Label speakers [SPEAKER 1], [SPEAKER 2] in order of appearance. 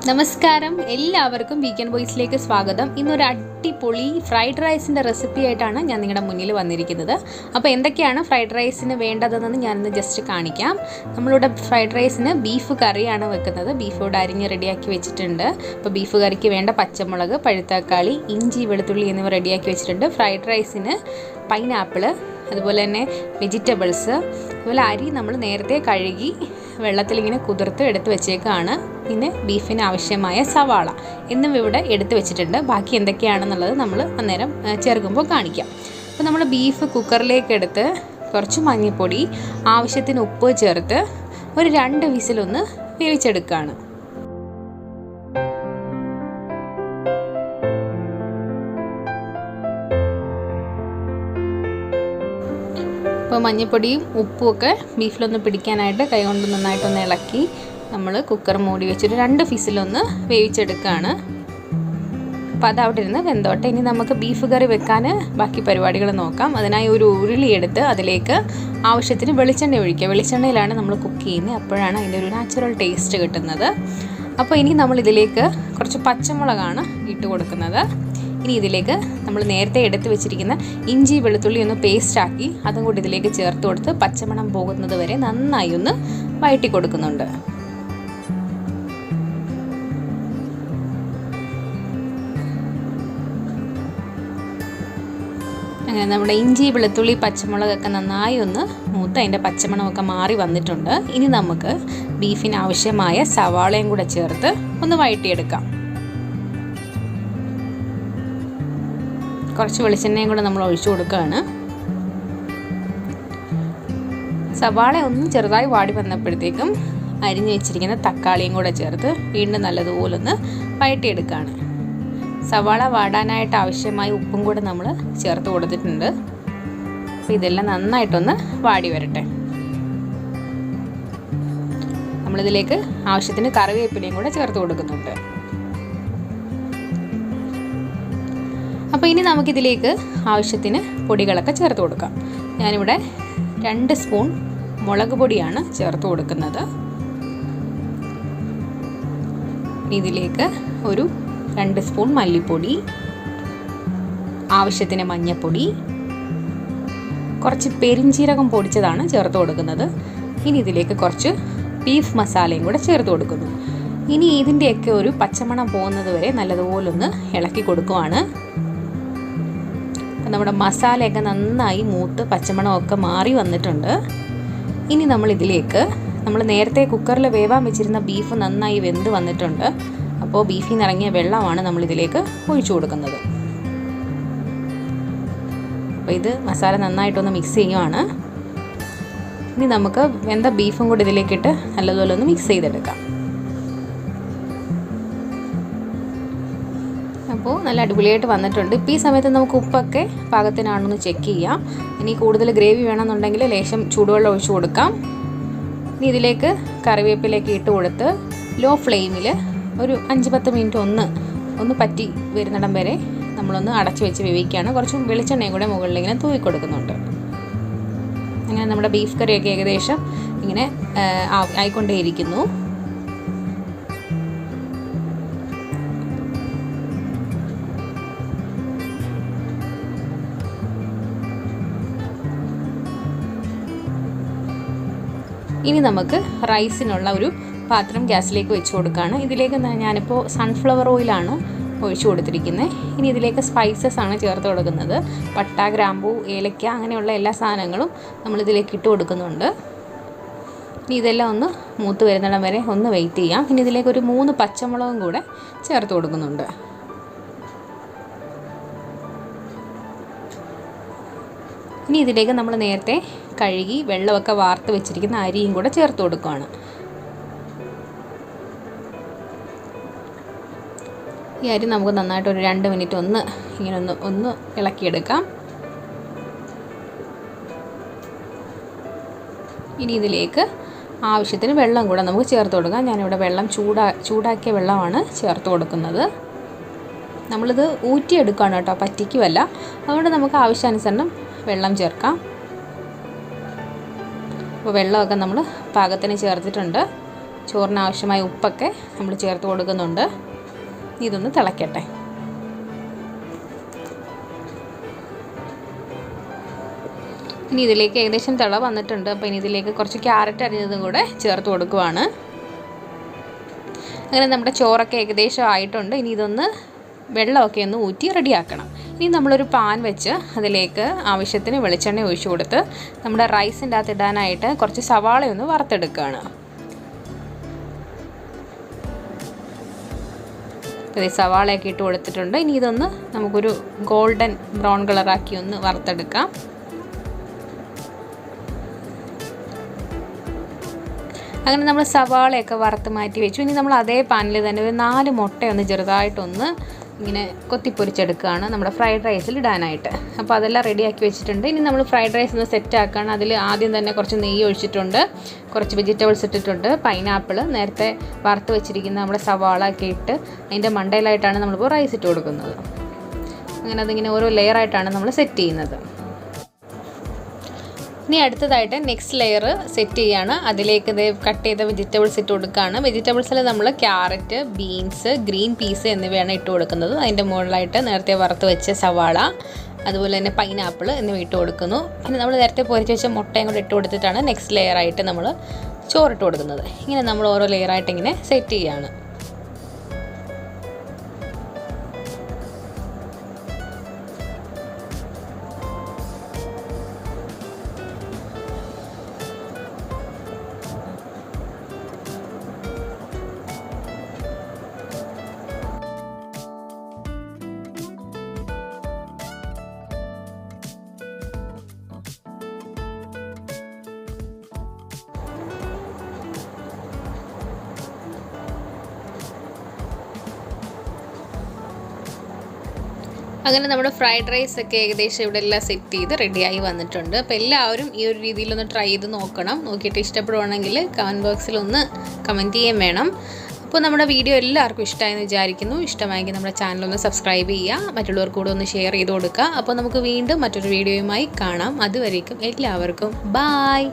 [SPEAKER 1] നമസ്കാരം, എല്ലാവർക്കും വീക്കെൻഡ് ബോയ്സിലേക്ക് സ്വാഗതം. ഇന്നൊരു അടിപൊളി ഫ്രൈഡ് റൈസിൻ്റെ റെസിപ്പി ആയിട്ടാണ് ഞാൻ നിങ്ങളുടെ മുന്നിൽ വന്നിരിക്കുന്നത്. അപ്പോൾ എന്തൊക്കെയാണ് ഫ്രൈഡ് റൈസിന് വേണ്ടതെന്ന് ഞാനിന്ന് ജസ്റ്റ് കാണിക്കാം. നമ്മളിവിടെ ഫ്രൈഡ് റൈസിന് ബീഫ് കറിയാണ് വെക്കുന്നത്. ബീഫ് ഇവിടെ അരിഞ്ഞ് റെഡിയാക്കി വെച്ചിട്ടുണ്ട്. അപ്പോൾ ബീഫ് കറിക്ക് വേണ്ട പച്ചമുളക്, പഴുത്തക്കാളി, ഇഞ്ചി, വെളുത്തുള്ളി എന്നിവ റെഡിയാക്കി വെച്ചിട്ടുണ്ട്. ഫ്രൈഡ് റൈസിന് പൈനാപ്പിൾ, അതുപോലെ തന്നെ വെജിറ്റബിൾസ്, അതുപോലെ അരി നമ്മൾ നേരത്തെ കഴുകി വെള്ളത്തിലിങ്ങനെ കുതിർത്ത് എടുത്ത് വെച്ചേക്കാണ്. പിന്നെ ബീഫിന് ആവശ്യമായ സവാള എന്നിവ ഇവിടെ എടുത്ത് വെച്ചിട്ടുണ്ട്. ബാക്കി എന്തൊക്കെയാണെന്നുള്ളത് നമ്മൾ അന്നേരം ചേർക്കുമ്പോൾ കാണിക്കാം. അപ്പോൾ നമ്മൾ ബീഫ് കുക്കറിലേക്ക് എടുത്ത് കുറച്ച് മഞ്ഞൾപ്പൊടി, ആവശ്യത്തിന് ഉപ്പ് ചേർത്ത് ഒരു 2 വിസിലൊന്ന് വേവിച്ചെടുക്കുകയാണ്. അപ്പോൾ മഞ്ഞൾപ്പൊടിയും ഉപ്പുമൊക്കെ ബീഫിലൊന്ന് പിടിക്കാനായിട്ട് കൈകൊണ്ട് നന്നായിട്ടൊന്ന് ഇളക്കി നമ്മൾ കുക്കർ മൂടി വെച്ചൊരു 2 വിസിലൊന്ന് വേവിച്ചെടുക്കുകയാണ്. അപ്പോൾ അതവിടെ ഇരുന്ന് വെന്തോട്ടെ. ഇനി നമുക്ക് ബീഫ് കറി വെക്കാൻ ബാക്കി പരിപാടികൾ നോക്കാം. അതിനായി ഒരു ഉരുളി എടുത്ത് അതിലേക്ക് ആവശ്യത്തിന് വെളിച്ചെണ്ണ ഒഴിക്കുക. വെളിച്ചെണ്ണയിലാണ് നമ്മൾ കുക്ക് ചെയ്യുന്നത്, അപ്പോഴാണ് അതിൻ്റെ ഒരു നാച്ചുറൽ ടേസ്റ്റ് കിട്ടുന്നത്. അപ്പോൾ ഇനി നമ്മൾ ഇതിലേക്ക് കുറച്ച് പച്ചമുളകാണ് ഇട്ട് കൊടുക്കുന്നത്. ഇനി ഇതിലേക്ക് നമ്മൾ നേരത്തെ എടുത്ത് വെച്ചിരിക്കുന്ന ഇഞ്ചി, വെളുത്തുള്ളി ഒന്ന് പേസ്റ്റാക്കി അതും കൂടി ഇതിലേക്ക് ചേർത്ത് കൊടുത്ത് പച്ചമണം പോകുന്നത് വരെ നന്നായി ഒന്ന് വഴറ്റി കൊടുക്കുന്നുണ്ട്. അങ്ങനെ നമ്മുടെ ഇഞ്ചി, വെളുത്തുള്ളി, പച്ചമുളകൊക്കെ നന്നായി ഒന്ന് മൂത്ത് അതിൻ്റെ പച്ചമണമൊക്കെ മാറി വന്നിട്ടുണ്ട്. ഇനി നമുക്ക് ബീഫിന് ആവശ്യമായ സവാളയും കൂടെ ചേർത്ത് ഒന്ന് വഴറ്റിയെടുക്കാം. കുറച്ച് വെളിച്ചെണ്ണയും കൂടെ നമ്മൾ ഒഴിച്ചു കൊടുക്കുകയാണ്. സവാള ഒന്ന് ചെറുതായി വാടി വന്നപ്പോഴത്തേക്കും അരിഞ്ഞു വെച്ചിരിക്കുന്ന തക്കാളിയും കൂടെ ചേർത്ത് വീണ്ടും നല്ലതുപോലെ ഒന്ന് വഴറ്റിയെടുക്കുകയാണ്. സവാള വാടാനായിട്ട് ആവശ്യമായ ഉപ്പും കൂടെ നമ്മൾ ചേർത്ത് കൊടുത്തിട്ടുണ്ട്. അപ്പോൾ ഇതെല്ലാം നന്നായിട്ടൊന്ന് വാടി വരട്ടെ. നമ്മളിതിലേക്ക് ആവശ്യത്തിന് കറിവേപ്പിലയും കൂടെ ചേർത്ത് കൊടുക്കുന്നുണ്ട്. അപ്പോൾ ഇനി നമുക്കിതിലേക്ക് ആവശ്യത്തിന് പൊടികളൊക്കെ ചേർത്ത് കൊടുക്കാം. ഞാനിവിടെ 2 സ്പൂൺ മുളക് പൊടിയാണ് ചേർത്ത് കൊടുക്കുന്നത്. ഇതിലേക്ക് ഒരു 2 സ്പൂൺ മല്ലിപ്പൊടി, ആവശ്യത്തിന് മഞ്ഞൾപ്പൊടി, കുറച്ച് പെരിഞ്ചീരകം പൊടിച്ചതാണ് ചേർത്ത് കൊടുക്കുന്നത്. ഇനി ഇതിലേക്ക് കുറച്ച് ബീഫ് മസാലയും കൂടെ ചേർത്ത് കൊടുക്കുന്നു. ഇനി ഇതിൻ്റെയൊക്കെ ഒരു പച്ചമണം പോകുന്നത് വരെ നല്ലതുപോലൊന്ന് ഇളക്കി കൊടുക്കുവാണ്. നമ്മുടെ മസാലയൊക്കെ നന്നായി മൂത്ത് പച്ചമണമൊക്കെ മാറി വന്നിട്ടുണ്ട്. ഇനി നമ്മളിതിലേക്ക് നമ്മൾ നേരത്തെ കുക്കറിൽ വേവാൻ വെച്ചിരുന്ന ബീഫ് നന്നായി വെന്ത് വന്നിട്ടുണ്ട്. അപ്പോൾ ബീഫിൽ നിന്ന് ഇറങ്ങിയ വെള്ളമാണ് നമ്മളിതിലേക്ക് ഒഴിച്ചു കൊടുക്കുന്നത്. അപ്പോൾ ഇത് മസാല നന്നായിട്ടൊന്ന് മിക്സ് ചെയ്യുവാണ്. ഇനി നമുക്ക് വെന്ത ബീഫും കൂടി ഇതിലേക്കിട്ട് നല്ലതുപോലെ ഒന്ന് മിക്സ് ചെയ്തെടുക്കാം. അപ്പോൾ നല്ല അടിപൊളിയായിട്ട് വന്നിട്ടുണ്ട്. ഇപ്പോൾ ഈ സമയത്ത് നമുക്ക് ഉപ്പൊക്കെ പാകത്തിനാണെന്ന് ചെക്ക് ചെയ്യാം. ഇനി കൂടുതൽ ഗ്രേവി വേണമെന്നുണ്ടെങ്കിൽ ലേശം ചൂടുവെള്ളം ഒഴിച്ചു കൊടുക്കാം. ഇനി ഇതിലേക്ക് കറിവേപ്പിലേക്ക് ഇട്ട് കൊടുത്ത് ലോ ഫ്ലെയിമിൽ ഒരു 5-10 മിനിറ്റ് ഒന്ന് പറ്റി വരുന്നിടം വരെ നമ്മളൊന്ന് അടച്ചു വെച്ച് വേവിക്കുകയാണ്. കുറച്ച് വെളിച്ചെണ്ണയും കൂടെ മുകളിലിങ്ങനെ തൂവി കൊടുക്കുന്നുണ്ട്. അങ്ങനെ നമ്മുടെ ബീഫ് കറിയൊക്കെ ഏകദേശം ഇങ്ങനെ ആയിക്കൊണ്ടേയിരിക്കുന്നു. ഇനി നമുക്ക് റൈസിനുള്ള ഒരു പാത്രം ഗ്യാസിലേക്ക് വെച്ച് കൊടുക്കുകയാണ്. ഇതിലേക്ക് ഞാനിപ്പോൾ സൺഫ്ലവർ ഓയിലാണ് ഒഴിച്ചു കൊടുത്തിരിക്കുന്നത്. ഇനി ഇതിലേക്ക് സ്പൈസസ് ആണ് ചേർത്ത് കൊടുക്കുന്നത്. പട്ട, ഗ്രാമ്പൂ, ഏലക്ക അങ്ങനെയുള്ള എല്ലാ സാധനങ്ങളും നമ്മളിതിലേക്ക് ഇട്ട് കൊടുക്കുന്നുണ്ട്. ഇനി ഇതെല്ലാം ഒന്ന് മൂത്ത് വരുന്നിടം വരെ ഒന്ന് വെയിറ്റ് ചെയ്യാം. ഇനി ഇതിലേക്ക് ഒരു 3 പച്ചമുളകും കൂടെ ചേർത്ത് കൊടുക്കുന്നുണ്ട്. ഇനി ഇതിലേക്ക് നമ്മൾ നേരത്തെ കഴുകി വെള്ളമൊക്കെ വാർത്ത് വെച്ചിരിക്കുന്ന അരിയും കൂടെ ചേർത്ത് കൊടുക്കുകയാണ്. ഈ അരി നമുക്ക് നന്നായിട്ട് ഒരു 2 മിനിറ്റ് ഇങ്ങനെ ഒന്ന് ഇളക്കിയെടുക്കാം. ഇനി ഇതിലേക്ക് ആവശ്യത്തിന് വെള്ളം കൂടെ നമുക്ക് ചേർത്ത് കൊടുക്കാം. ഞാനിവിടെ വെള്ളം ചൂടാക്കിയ വെള്ളമാണ് ചേർത്ത് കൊടുക്കുന്നത്. നമ്മളിത് ഊറ്റിയെടുക്കുകയാണ് കേട്ടോ, പറ്റിക്കുമല്ല. അതുകൊണ്ട് നമുക്ക് ആവശ്യാനുസരണം വെള്ളം ചേർക്കാം. അപ്പോൾ വെള്ളമൊക്കെ നമ്മൾ പാകത്തിന് ചേർത്തിട്ടുണ്ട്. ചോറിന് ആവശ്യമായ ഉപ്പൊക്കെ നമ്മൾ ചേർത്ത് കൊടുക്കുന്നുണ്ട്. ഇതൊന്ന് തിളയ്ക്കട്ടെ. ഇനി ഇതിലേക്ക് ഏകദേശം തിള വന്നിട്ടുണ്ട്. അപ്പോൾ ഇനി ഇതിലേക്ക് കുറച്ച് ക്യാരറ്റ് അരിഞ്ഞതും കൂടെ ചേർത്ത് കൊടുക്കുവാണ്. അങ്ങനെ നമ്മുടെ ചോറൊക്കെ ഏകദേശം ആയിട്ടുണ്ട്. ഇനി ഇതൊന്ന് വെള്ളമൊക്കെ ഒന്ന് ഊറ്റി റെഡിയാക്കണം. ഇനി നമ്മളൊരു പാൻ വെച്ച് അതിലേക്ക് ആവശ്യത്തിന് വെളിച്ചെണ്ണ ഒഴിച്ചു കൊടുത്ത് നമ്മുടെ റൈസിൻ്റെ അകത്ത് ഇടാനായിട്ട് കുറച്ച് സവാളയൊന്ന് വറുത്തെടുക്കുകയാണ്. അപ്പോൾ ഈ സവാളയൊക്കെ ഇട്ട് കൊടുത്തിട്ടുണ്ട്. ഇനി ഇതൊന്ന് നമുക്കൊരു ഗോൾഡൻ ബ്രൗൺ കളറാക്കി ഒന്ന് വറുത്തെടുക്കാം. അങ്ങനെ നമ്മൾ സവാളയൊക്കെ വറുത്ത് മാറ്റി വെച്ചു. ഇനി നമ്മൾ അതേ പാനിൽ തന്നെ ഒരു 4 മുട്ടയൊന്ന് ചെറുതായിട്ടൊന്ന് ഇങ്ങനെ കൊത്തിപ്പൊരിച്ചെടുക്കുകയാണ് നമ്മുടെ ഫ്രൈഡ് റൈസിൽ ഇടാനായിട്ട്. അപ്പോൾ അതെല്ലാം റെഡിയാക്കി വെച്ചിട്ടുണ്ട്. ഇനി നമ്മൾ ഫ്രൈഡ് റൈസ് ഒന്ന് സെറ്റ് ആക്കുകയാണ്. അതിൽ ആദ്യം തന്നെ കുറച്ച് നെയ്യ് ഒഴിച്ചിട്ടുണ്ട്, കുറച്ച് വെജിറ്റബിൾസ് ഇട്ടിട്ടുണ്ട്, പൈനാപ്പിൾ, നേരത്തെ വറുത്ത് വെച്ചിരിക്കുന്ന നമ്മുടെ സവാള ഒക്കെ ഇട്ട് അതിൻ്റെ മണ്ടയിലായിട്ടാണ് നമ്മളിപ്പോൾ റൈസ് ഇട്ട് കൊടുക്കുന്നത്. അങ്ങനെ അതിങ്ങനെ ഓരോ ലെയറായിട്ടാണ് നമ്മൾ സെറ്റ് ചെയ്യുന്നത്. ഇനി അടുത്തതായിട്ട് നെക്സ്റ്റ് ലെയർ സെറ്റ് ചെയ്യുകയാണ്. അതിലേക്ക് ഇത് കട്ട് ചെയ്ത വെജിറ്റബിൾസ് ഇട്ട് കൊടുക്കുകയാണ്. വെജിറ്റബിൾസിൽ നമ്മൾ ക്യാരറ്റ്, ബീൻസ്, ഗ്രീൻ പീസ് എന്നിവയാണ് ഇട്ട് കൊടുക്കുന്നത്. അതിൻ്റെ മുകളിലായിട്ട് നേരത്തെ വറുത്ത് വെച്ച സവാള, അതുപോലെ തന്നെ പൈനാപ്പിൾ എന്നിവ ഇട്ട് കൊടുക്കുന്നു. പിന്നെ നമ്മൾ നേരത്തെ പൊരിച്ച് വെച്ച മുട്ടയും കൂടെ ഇട്ട് കൊടുത്തിട്ടാണ് നെക്സ്റ്റ് ലെയറായിട്ട് നമ്മൾ ചോറിട്ട് കൊടുക്കുന്നത്. ഇങ്ങനെ നമ്മൾ ഓരോ ലെയറായിട്ട് ഇങ്ങനെ സെറ്റ് ചെയ്യുകയാണ്. അങ്ങനെ നമ്മുടെ ഫ്രൈഡ് റൈസ് ഒക്കെ ഏകദേശം ഇവിടെ എല്ലാം സെറ്റ് ചെയ്ത് റെഡിയായി വന്നിട്ടുണ്ട്. അപ്പോൾ എല്ലാവരും ഈ ഒരു രീതിയിലൊന്ന് ട്രൈ ചെയ്ത് നോക്കണം. നോക്കിയിട്ട് ഇഷ്ടപ്പെടുവാണെങ്കിൽ കമൻറ്റ് ബോക്സിൽ ഒന്ന് കമൻറ്റ് ചെയ്യാൻ വേണം. അപ്പോൾ നമ്മുടെ വീഡിയോ എല്ലാവർക്കും ഇഷ്ടമായെന്ന് വിചാരിക്കുന്നു. ഇഷ്ടമായെങ്കിൽ നമ്മുടെ ചാനലൊന്ന് സബ്സ്ക്രൈബ് ചെയ്യുക, മറ്റുള്ളവർക്ക് കൂടെ ഒന്ന് ഷെയർ ചെയ്ത് കൊടുക്കുക. അപ്പോൾ നമുക്ക് വീണ്ടും മറ്റൊരു വീഡിയോയുമായി കാണാം. അതുവരേക്കും എല്ലാവർക്കും ബായ്.